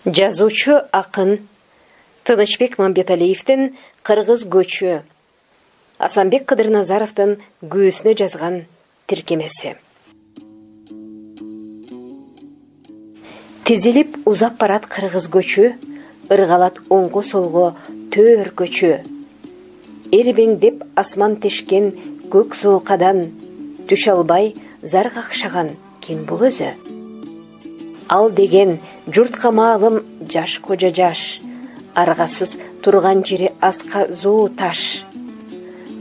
Жазуучу акын Тынычбек Мамбеталиевдин «Кыргыз көчү» Асанбек Кыдырназаровдун күүсүнө жазган тиркемеси. Тизилип узап барат кыргыз көчү, ыргалат оңго солго төр көчү. Эрбеңдеп асман тешкен көк суукадан, түш албай зар какшаган ким бул өзү? Ал деген журтка маалым жаш кожа жаш, аргасыз турган жери аска зоо таш.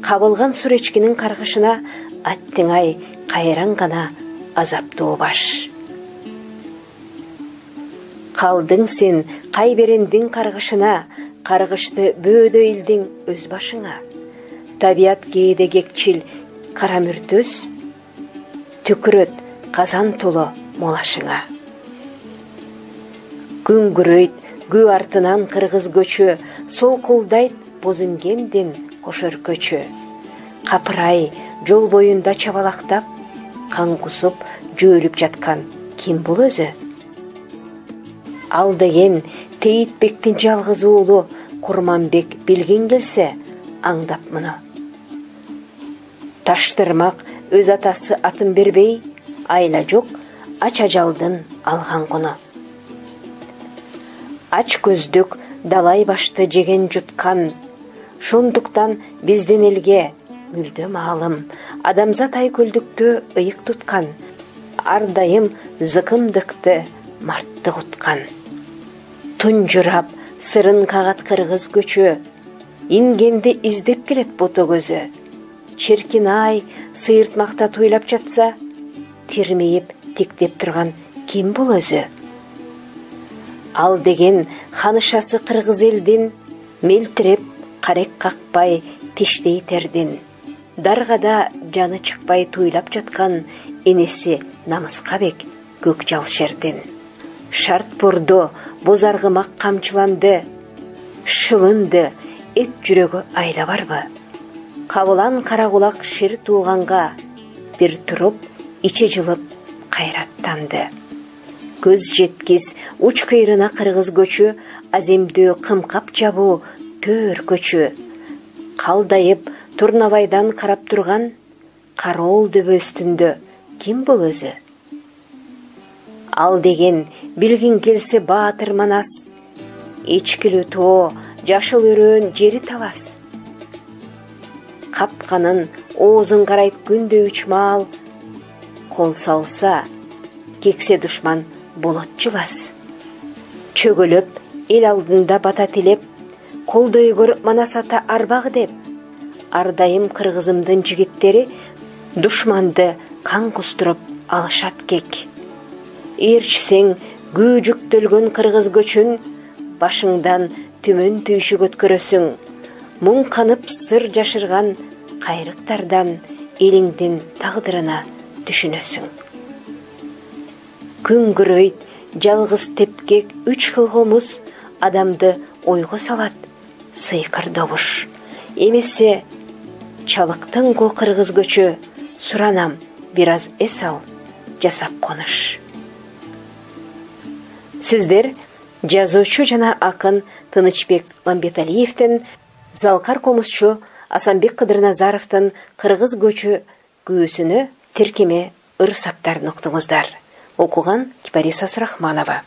Кабылган сүречкинин каргышына аттың ай кайран гана азаптуу баш. Калдың сен кайберендин каргышына, каргышты бөөдө элдиң өз башыңа. Табият кээде кекчил кара мүртөс, түкүрөт казан толо молашыңа. Күңгүрөйт күү артынан кыргыз көчү, солкулдайт бозунгендин кошор көчү. Капырай жол боюнда чабалактап, кан кусуп жөөлүп жаткан ким бул өзү? Ал деген Тейитбектин жалгыз уулу Курманбек билген келсе аңдап муну. Таштырмак өз атасы атын бербей, айла жок ач ажалдын алган куну. Ач көздүк далай башты жеген жуткан, шондуктан биздин элге мүлдө маалым, адамзат айкөлдүктү ыйык туткан, ар дайым зыкымдыкты марттык уткан. Тунжурап сырын кагат кыргыз көчү, ингенди издеп келет бото көзү. Черкин ай сыйыртмакта туйлап жатса, тирмейип тиктеп турган ким бул өзү? Ал деген ханышасы кыргыз элдин, мелтиреп карек какпай тиштей тердин. Даргада жаны чыкпай туйлап жаткан энеси Намыскабек Көкжал шердин. Шарт бурду боз аргымак камчыланды, шылынды эт жүрөгү айла барбы? Кабылан кара кулак шер тууганга, бир туруп иче жылып кайраттанды. Көз жеткиз уч кыйрына кыргыз көчү, аземдөө кымкап жабуу төр көчү. Калдайып Турнабайдан карап турган Кароол дөбөстүндө ким бул өзү? Ал деген билгин келсе баатыр Манас, эчкилүү тоо жашыл өрөөн жери талас. Капканын оозун карайт күндө үч маал, кол салса кексе душман болот жылас. Чөгөлөп эл алдында бата тилеп, колдой көр Манас ата арбак деп, ардайым кыргызымдын жигиттери душманды кан кустуруп алышат кек. Ээрчисең күү жүктөлгөн кыргыз көчүн, башыңдан түмөн түйшүк өткөрөсүң. Муң канып сыр жашырган кайрыктардан элиңдин тагдырына түшүнөсүң. Күңгүрөйт жалгыз тепкек үч кыл комуз, адамды ойго салат сыйкыр добуш. Эмесе чалыктың ко кыргыз көчү, суранам бир аз эс ал, жасап конуш. Сиздер жазуучу жана акын Тынычбек Мамбеталиевдин, залкар комузчу Асанбек Кыдырназаровдун «Кыргыз көчү» күүсүнө тиркеме ыр саптарын уктуңуздар. Окуган Кипариса Сурахманова.